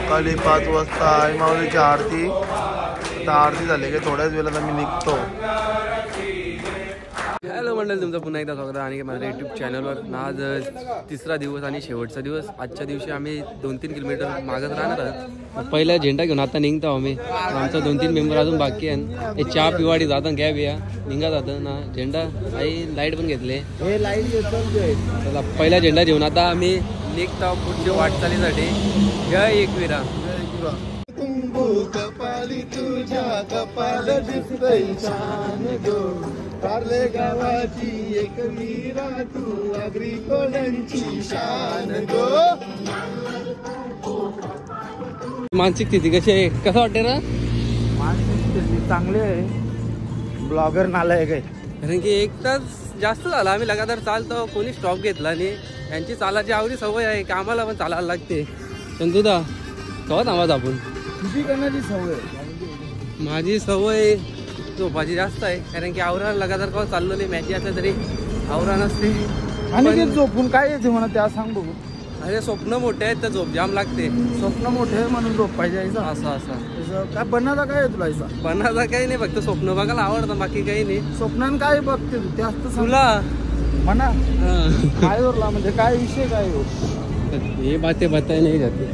सकाळी 5 वाजता आई माऊलीची आरती. आता आरती झाली की थोड्याच वेळात आम्ही निघतो. हॅलो मंडळ, तुमचं पुन्हा एकदा स्वागत आहे आणि माझ्या यूट्यूब चॅनलवर. आज तिसरा दिवस आणि शेवटचा दिवस. आजच्या दिवशी आम्ही 2-3 किलोमीटर मागत राहणार आहोत. पहिला झेंडा घेऊन आता निघतो आम्ही. आमचा 2-3 मेंबर अजून बाकी आहे. हे चहा पिवाडी जातं घ्या बिया निघा जातं ना. झेंडा आई लाईट पण घेतले. हे लाईट चला पहिला झेंडा घेऊन आता आम्ही निघतो पुढच्या वाटचालीसाठी. जय एकविरा. कपाली तुझ्या कपाल दिसतय छान गो. कारले गावाची एक मीरा तू आगरी कोल्यांची शान गो. मानसिक स्थिती कशी आहे? कसं वाटते ना? मानसिक स्थिती चांगली आहे. ब्लॉगर नालायक आहे. कारण की एक तास जास्त झाला आम्ही लगातार चालतो. कोणी स्टॉप घेतला आणि यांची चालाची आवडी सवय आहे की आम्हाला पण चालायला लागते. संतुदा कवा थांबाच आपण? किती करण्याची सवय? माझी सवय झोपाची जास्त आहे. कारण की आवरण लगातार कवा चाललो नाही. मॅची असल्या तरी आवरण असते. आणि ते झोपून काय येते म्हणा त्या सांग बघू. अरे स्वप्न मोठे आहेत तर झोप जाम लागते. स्वप्न मोठे आहे म्हणून झोप पाहिजे. असं काय बनायला काय आहे तुला? बनायला काही नाही, फक्त स्वप्न बघायला आवडतं, बाकी काही नाही. स्वप्नान काय बघते तू? ते असतं तुला म्हणा काय वरला म्हणजे काय विषय काय हो? हे बाते बताय नाही जाते.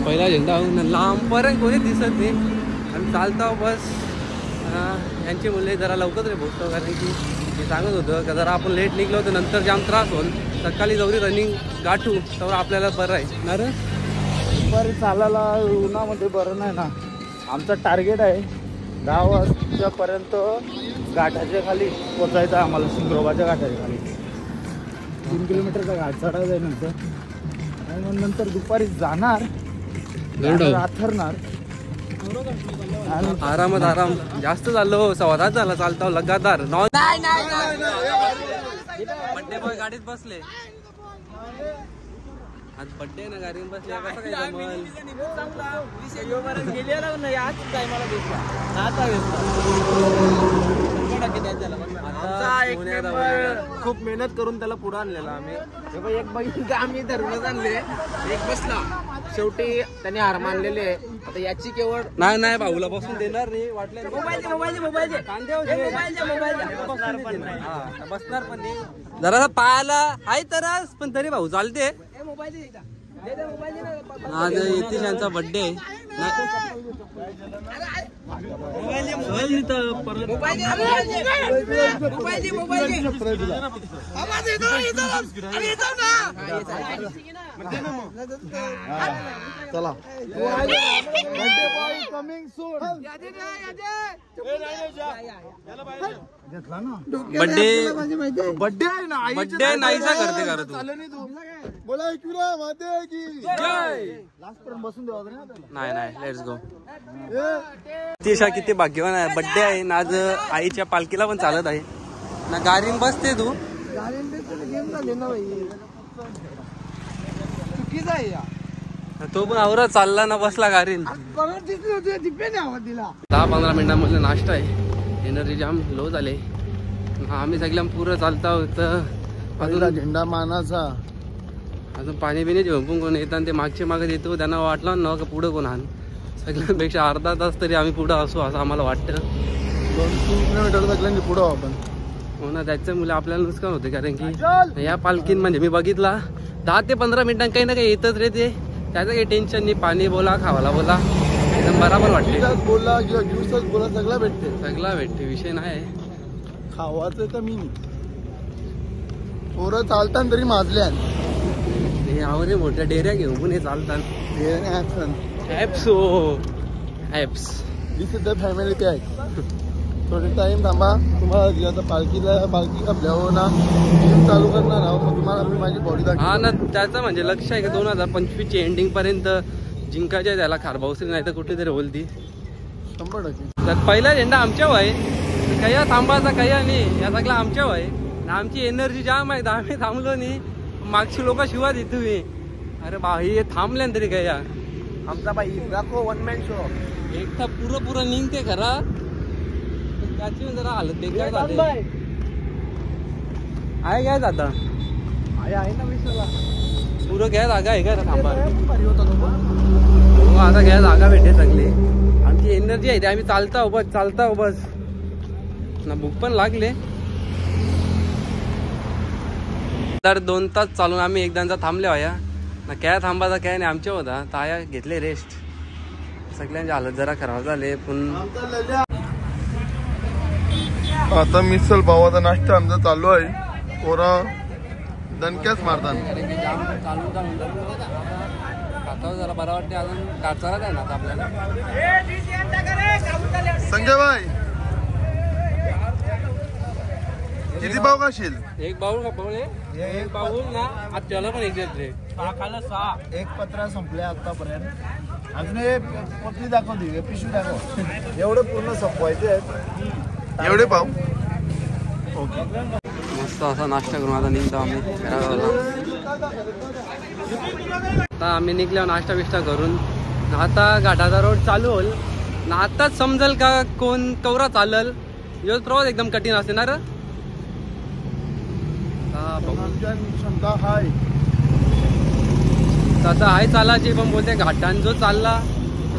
पहिला झेंडा लांबपर्यंत कोणी दिसत नाही. आम्ही चालतो बस. यांची मुले जरा लवकर रे पोहोचतो. कारण की मी सांगत होतं का जरा आपण लेट निघलो तर नंतर जाम त्रास होईल. सकाळी जवळी रनिंग गाठू तर आपल्याला बरं आहे ना रे. दुपारी चालायला उन्हामध्ये बरं नाही ना. आमचं टार्गेट आहे 10 वाजतापर्यंत घाटाच्या खाली पोचायचं आम्हाला. सिंग्रोबाच्या घाटाच्या खाली 3 किलोमीटरचा घाट चढायचा आहे नंतर. आणि मग नंतर दुपारी जाणार राथरणार. आरामात आराम जास्त झालो. 1.25 तास झाला चालतो लगातार. बड्डे बॉय गाडीत बसले. आज बड्डे ना गाडीत बसले. कसं काय जमल? खूप मेहनत करून त्याला पुढे आणलेला आम्ही. एक बैल आम्ही धरूनच आणले. एक बसला शेवटी त्याने हार मानलेले. आता याची केवळ नाही भाऊला बसून देणार नाही. वाटलं बसणार पण नाही. जरा पायाला आहे तरच पण तरी भाऊ चालते. आज यतीश यांचा बर्थडे आहे. चला बर्थडे नाहीसा करते का तू? बोला एकविरा माते की जय. लास्ट पर्यंत बसून देवा. नाही लेट्स गो. तीशा किती भाग्यवान आहे. बर्थडे आहे ना आज. आईच्या पालखीला पण चालत आहे ना. गाडीन बसते तू? चुकीचा आहे. तो पण आवरा चालला ना बसला गाडीन. 10-15 मिनिटांमध्ये नाश्ता आहे. एनर्जी जाम लो झाले. आम्ही सगळ्या पुरं चालता होतं. पहिला झेंडा मानाचा. अजून पाणी बिणी झोपून कोण येतात ते मागचे मागत येतो. त्यांना वाटलं ना का पुढं कोण आण. सगळ्यांपेक्षा अर्धा तास तरी आम्ही पुढं असू असं आम्हाला वाटतं. 2-3 किलोमीटर सगळ्यांनी पुढं आपण. हो ना. त्याच्या मुले आपल्याला नुकसान होते. कारण की या पालखीन म्हणजे मी बघितला 10 ते 15 मिनिटां काही ना काही येतच रे. ते त्याचं काही टेन्शन नाही. पाणी बोला खावाला बोला एकदम बराबर वाटते. बोला किंवा ज्यूसच बोला सगळं भेटते. विषय नाही. खावाचं तर मी पोरं चालताना तरी माजल्या. आवरे मोठ्या डेऱ्या घेऊन पुणे चालतात. फॅमिली ते आहे. थोडे टाइम थांबा. तुम्हाला आता पालखी आपल्यावर ना चालू करणार आहोत. मग तुम्हाला मी माझी बॉडी दाखवतो. हा ना. त्याचं म्हणजे लक्ष आहे की 2025 ची एंडिंग पर्यंत जिंकायच्या त्याला खारभाऊसरी नाही तर कुठेतरी होलती 100%. तर पहिला झेंडा आमच्या वय कया थांबायचा कया नाही. या सगळा आमच्या वय. आमची एनर्जी जाम आहे. आम्ही थांबलो नाही. मागची लोक शिवा देतो मी. अरे बाई थांबल्या तरी कया. आमचा बाई दाखव 1 मॅन शो. एकटा पुरं निघते खरा. त्याची जरा हालत बेकार झाली आहे. काय जाता आहे ना विषयाला. पुरं घ्या जागा आहे का थांबा हो, आता घ्या जागा भेटे चांगली. आमची एनर्जी आहे ते आम्ही चालता बस ना भूक पण लागले. तर 2 तास चालून आम्ही एकदाचा थांबले होया ना. काय थांबायचा काय नाही आमच्या होता ताया घेतले रेस्ट. सगळ्यांची हालत जरा खराब झाले पण आता मिसल भावाचा नाश्ता आमचा चालू आहे. पोरा दणक्याच मारतात. जरा बरं वाटते अजून काचाराच आहे ना आता आपल्याला. संजय भाई किती पाव खाशील? एक बाऊल एक बाऊल ना आज त्याला पण एक देत रे. खायला 6 एक पत्रा संपले आतापर्यंत. अजून पोटली दाखवते पिशवी दाखव. एवढे पूर्ण संपवायचे आहेत. एवढे पाव मस्त असा नाश्ता करून आता निघतो आम्ही घराला. आता आम्ही निघल्यावर नाश्ता बिष्टा करून आता घाटाचा रोड चालू होईल ना. आताच समजेल का कोण कवरा चालल. यो प्रवास एकदम कठीण असते ना रे. क्षमता हाय तसं आहे चालायची पण बोलते घाटान जो चालला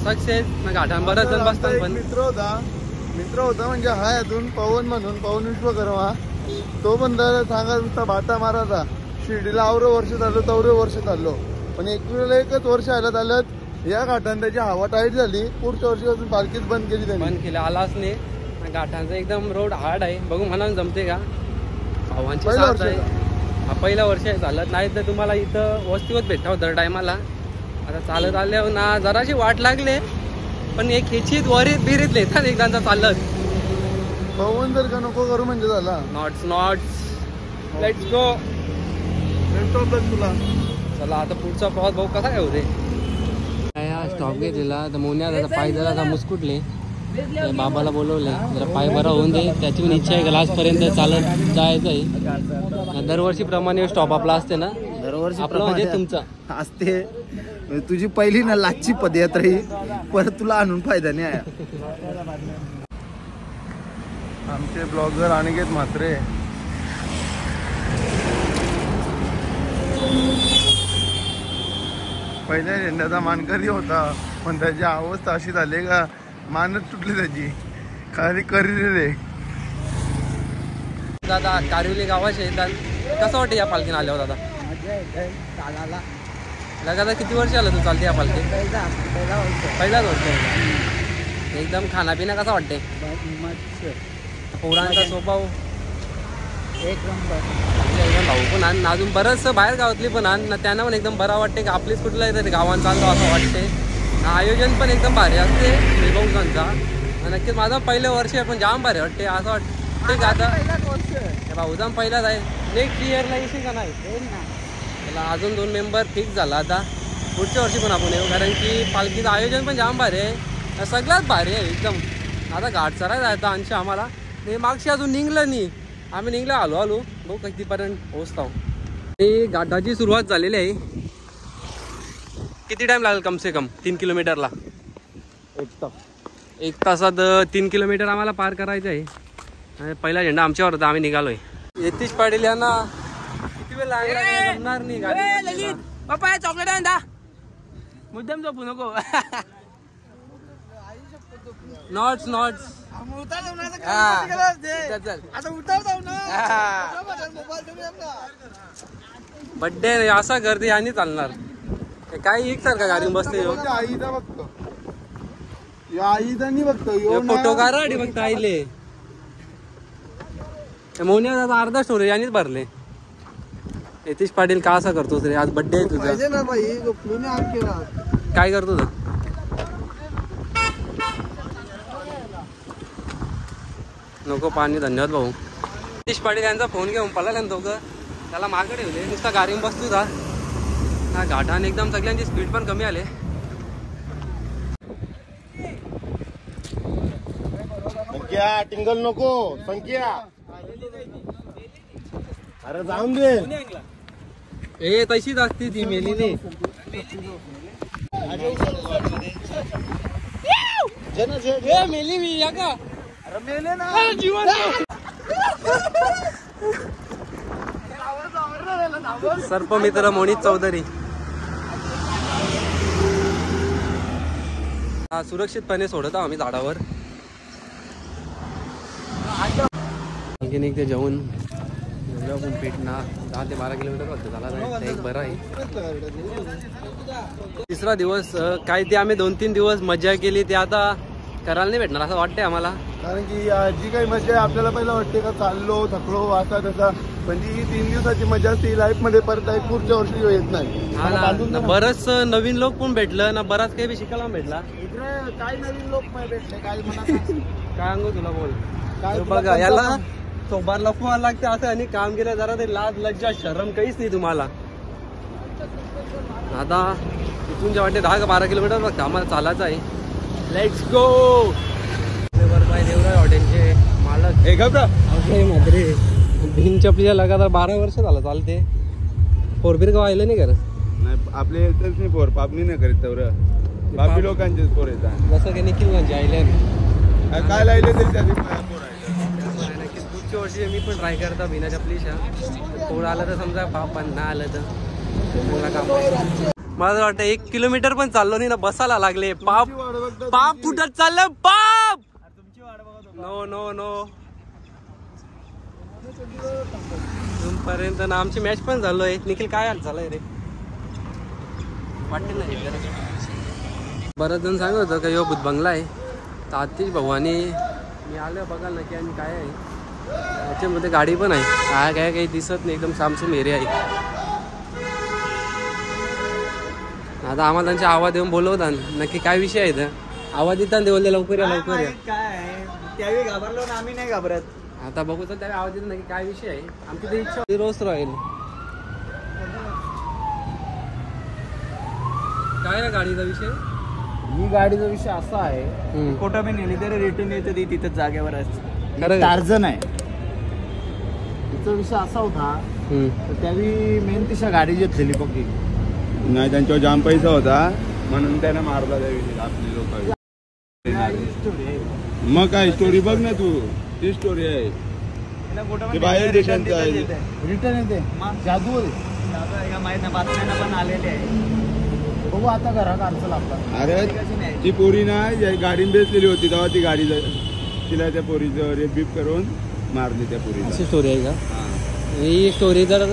सक्सेस ना. घाटान बरंच जण बसतात पण मित्र होता म्हणजे हाय अजून पवन म्हणून पवन विश्वकर्मा. तो पण सांगा नुसता भाता मारायचा. शिर्डीला आवरं वर्ष चाललो 4 वर्ष चाललो पण एकच वर्ष आलं चालत या घाटान त्याची हवा टाईट झाली. पुढच्या वर्षीपासून पालखीच बंद केली त्यांनी. बंद केलं आलाच नाही. घाटांचा एकदम रोड हार्ड आहे. बघू म्हणा जमते का. भावांची साथ आहे. हा पहिला वर्ष आहे चालत नाही तर तुम्हाला इथं वस्तीवर भेटावं दर टायमाला. आता चालत आल्यावर ना जराशी वाट लागले पण एक ह्याचीत वरीत बिरीत लिहितात एकदाचा चालत. पवन जर का नको करू म्हणजे झाला. Notes let's go. तुला चला आता पुढचा प्रवास भाऊ कसा काय होते. स्टॉप घेतलेला तर मोन्या त्याचा पाय जरा मुस्कुटले. बाबाला बोलवले जरा पाय बरा होऊन दे. त्याची पण इच्छा आहे का लास्टपर्यंत चालत जायचं आहे. दरवर्षीप्रमाणे स्टॉप आपला असते ना. दरवर्षी आपला म्हणजे तुमचा असते. तुझी पहिली ना लाचची पदयात्रा ही परत तुला आणून फायदा नाही आहे. आमचे ब्लॉगर अनिकेत म्हात्रे पहिल्या झेंड्याचा मानकरी होता पण त्याची अवस्था अशी झाली का मानच तुटली त्याची. खाली करी दादा कारिवली गावाचे येतात. कसं वाटतं या पालखीने आल्यावर दादा. चालायला लगादा किती वर्ष आलं तू चालते या पालखी. पहिलाच वर्ष. एकदम खानापिना कसा वाटते. पोरांचा स्वभाव एक नंबर. एकदम भाऊ पण आण अजून बरंच बाहेर गावातली पण आण ना. त्यांना पण एकदम बरा वाटते की आपलीच कुठला येतं गावात चालतो असं वाटते. आयोजन पण एकदम भारी असते भाऊजांचा. नक्कीच माझं पहिलं वर्ष आहे पण जाम भारी वाटते. असं वाटते का आता भाऊजाम पहिलाच आहे. नेक्स्ट इयरला येशील का नाही. त्याला अजून 2 मेंबर फिक्स झाला. आता पुढच्या वर्षी पण आपण येऊ कारण की पालखीचं आयोजन पण जाम भारी आहे. सगळ्यात भारी आहे एकदम. आता घाट चढायला जायचं अंशी आम्हाला. हे मागशी अजून निघलं नाही. आम्ही निघलो आलो भाऊ कितीपर्यंत पोहोचतो. ही घाटाची सुरुवात झालेली आहे. किती टाइम लागेल कम से कम 3 किलोमीटरला. 1 तासात 3 किलोमीटर आम्हाला पार करायचं आहे. आणि पहिला झेंडा आमच्यावर होता. आम्ही निघालोय. यतीश पाटील यांना किती वेळ लागला जमणार नाही. ललित बाप्पा चॉकलेट आहे ना मुद्दाम झोपू नको. नॉट्स बड्डे असा गर्दी आणि चालणार काही एक सारखा गाडी बसते. आईचा बघतो आईचा नाही बघतो फोटो काढा फक्त आईले. मोन्या दादा अर्धा स्टोरी यांनीच भरले. यतीश पाटील का असा करतोस रे. आज बड्डे आहे तुझा. काय करतो तू. नको पाणी. धन्यवाद भाऊ. यतीश पाटील यांचा फोन घेऊन पळाला ना दोघं. त्याला मागे ठेवले नुसता गाडी बसतो का. घाटाने एकदम सगळ्यांची स्पीड पण कमी आले. संख्या टिंगल नको संख्या. अरे जाऊन दे. ए तशीच असते ती मेलीने. मेली मी या का. मेले ना जीवन. सर्पमित्र मोनित चौधरी. सुरक्षितपणे सोडत आहोत आम्ही झाडावर. आणखीन एक ते जाऊन पेटना 10 ते 12 किलोमीटर वाटतं झाला नाही, एक बरं आहे. तिसरा दिवस काय ते आम्ही 2-3 दिवस मजा केली ते आता करायला नाही भेटणार असं वाटतंय आम्हाला. कारण की जी काही मजा आहे आपल्याला पहिला वाटते का चाललो थकलो असा तसा, पण ती 3 दिवसाची मजा असते लाईफ मध्ये परत पुढच्या वर्षी येत नाही. बरंच नवीन लोक पण भेटलं ना, बराच काही बी शिकायला भेटला. इकडे काय नवीन लोक भेटले काय काय सांगू तुला बोल काय बघा याला सोबार लपवायला लागते असं आणि काम केलं जरा ते लाज लज्जा शरम काहीच नाही तुम्हाला. आता इथून जे वाटते 10 का 12 किलोमीटर फक्त आम्हाला चालायचं आहे. Let's go. देवराय हॉटेलचे मालक मात्रे भिन चपलीच्या लगातार 12 वर्ष झालं चालते. फोरबीर गाव आलं नाही करत नाही आपले येतच नाही पोर पापणी नाही करीत तेवढं बाकी लोकांचेच पोर येतात. जसं की निखिल म्हणजे आयले काय लायले तरी पुढच्या वर्षी मी पण ट्राय करता बिना चपलीच्या. पोर आलं तर समजा पाप पण नाही आलं तर काम. मला वाटतं 1 किलोमीटर पण चाललो नाही ना, बसायला लागले. पाप पाप फुटत चाललं पाप. नो नो नो पर्यंत ना आमची मॅच पण झालोय. निखिल काय हाल झालाय रे वाटते ना. बरेच जण सांगत होतं का यो भूत बंगला आहे तर आतिश भवानी मी आलो बघाल ना की आणि काय आहे त्याच्यामध्ये गाडी पण आहे. काय काय काही दिसत नाही, एकदम सामसूम एरिया आहे. आता आम्हाला त्यांचे आवाज देऊन बोलवतात नक्की काय विषय आहे तर आवाज देतात बोलले लवकर या लवकर या. काय त्यावेळी घाबरलो ना आम्ही नाही घाबरत. आता बघू तर त्यावेळी आवाज देत नक्की काय विषय आहे. आमची तर इच्छा रोज राहील. काय ना गाडीचा विषय. ही गाडीचा विषय असा आहे कुठं मी नेली तरी रिटर्न येते ती तिथंच जागेवरच. टार्झन आहे. तिचा विषय असा होता तर त्यावेळी मेन तिच्या गाडी घेतलेली पक्की नाही त्यांच्यावर जाम पैसा होता म्हणून त्याने मारला त्या आपली लोक. मग काय स्टोरी बघ ना तू, ती स्टोरी आहे ते बाहेर देशांचं आहे. रिटर्न येते जादू माहित नाही बातम्यांना पण आलेले आहे. बघू आता घरात अडचण लागतात. अरे ती पोरी ना गाडीने बेसलेली होती तेव्हा ती गाडी तिला त्या पोरीचं रेप बीप करून मारली त्या पोरीला. अशी स्टोरी आहे का? ही स्टोरी जर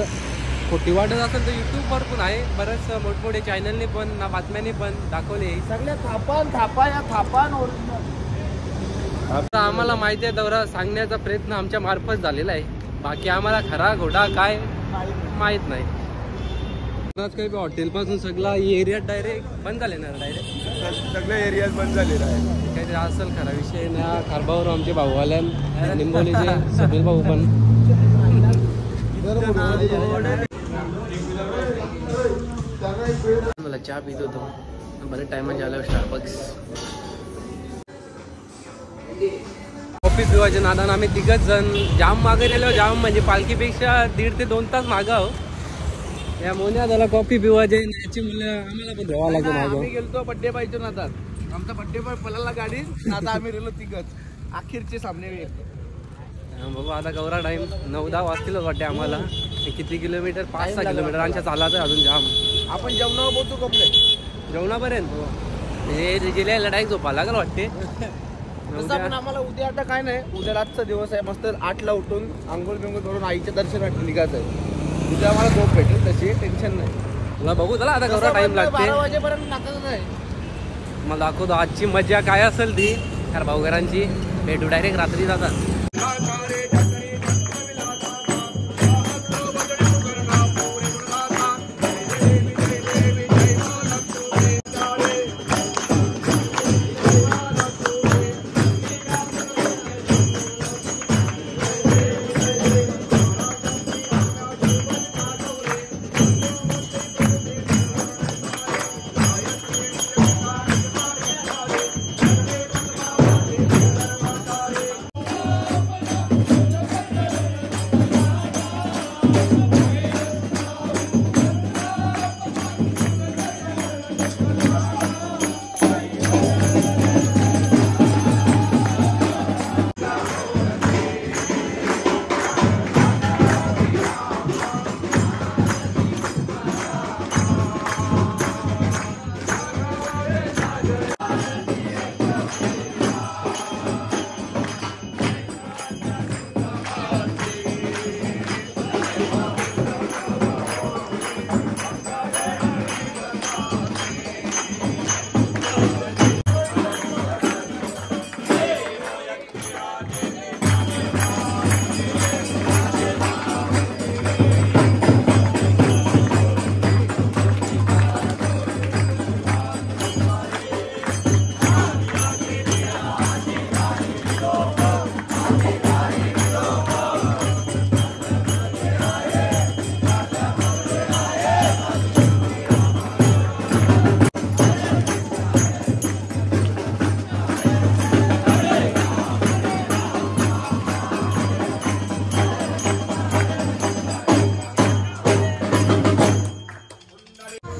खोटी वाटत असेल तर युट्यूबवर पण आहे. बरेच मोठमोठे चॅनलने पण ना बातम्यांनी पण दाखवले. सगळ्या थापा या थापान आम्हाला माहिती आहे दौरा सांगण्याचा प्रयत्न आमच्या मार्फत झालेला आहे. बाकी आम्हाला खरा घोडा काय माहित नाही. काही हॉटेल पासून सगळा एरिया डायरेक्ट बंद झाले ना. डायरेक्ट सगळ्या एरियात बंद झालेला आहे. काहीतरी असेल खरा विषय ना. खारबावर आमचे भाऊ आल्या निंबोलीचे समीर भाऊ पण मला चहा पित होतो बरेच टायमाच्या आल्यावर स्टारबक्स कॉफी पिवायच्या नादानं आम्ही 3 जण जाम मागे गेलो. जाम म्हणजे पालखीपेक्षा 1.5 ते 2 तास मागं आहो. या मोन्या झाला कॉफी पिवायचे याची मुलं आम्हाला पण धुवा लागेल. आम्ही गेलतो बड्डे पाहिजे ना. आता आमचा बड्डे पण पळाला गाडी. आता आम्ही गेलो 3 अखेरचे सामने. बाबा आता गौरा टाइम 9-10 वाजतीलच वाटते आम्हाला. किती किलोमीटर 5-6 किलोमीटर आमच्या चालायचं अजून जाम. आपण जेवणावर पोहोचू कपडे जेवणापर्यंत हे जिल्ह्याला डायरेक्ट झोपा लागेल वाटते. पण आम्हाला उद्या आता काय नाही. उद्या रातचा दिवस आहे. मस्त 8ला उठून आंघोळ बिंघोळ करून आईच्या दर्शनासाठी निघायचं आहे. उद्या आम्हाला झोप भेटेल तशी टेन्शन नाही. मला बघू चला आता गौरा टाइम लागते 12 वाजेपर्यंत नाचत नाही. मला दाखवतो आजची मजा काय असेल ती. खर भाऊघरांची भेटू डायरेक्ट रात्री जातात.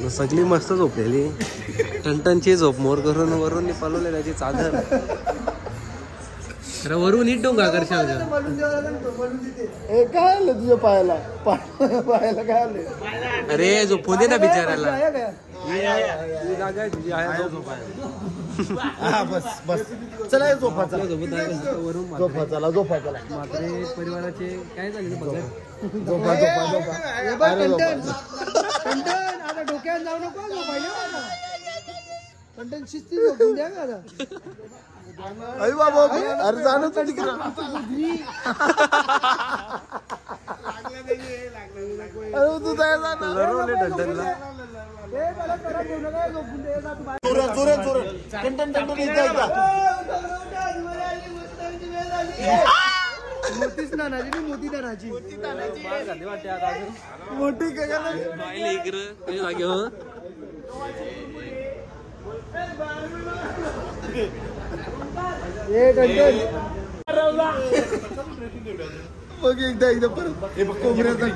सगळी मस्त झोपलेली टनटनची झोप मोर करून वरून पलवले त्याची चादर वरून नीट डोंगा करशाल का ए काय आलं तुझ्या पायाला पायाला काय आलं अरे झोपू दे ना बिचारायला हा बस बस चला झोपा चला झोपा चला झोपा चला म्हात्रे परिवाराचे काय झाले बघा झोपा झोपा झोपा अरे झोपा. आता डोक्यावर जाऊ नको झोपायला कंटन शिस्ती झोपून द्या का अरे बाबा अरे जाणं तर तिकडं अरे तू जाय टंटनला मोतीच नानाची मोती नानाची मोठी काय बघ एकदा परत कोंबऱ्याचा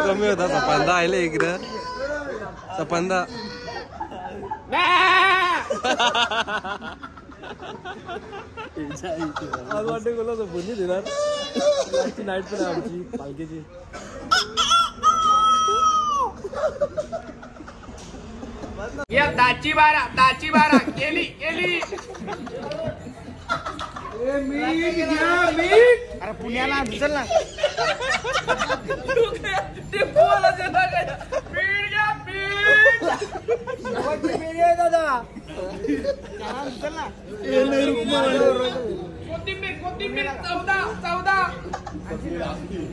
कमी होता सपांदा आले इकडं सपांदा आज वाटते बोला बोलली देणार नाईट पण आमची पालखीची दाची बारा केली अरे पुण्याला चल ना दादा कोथिंबीर 14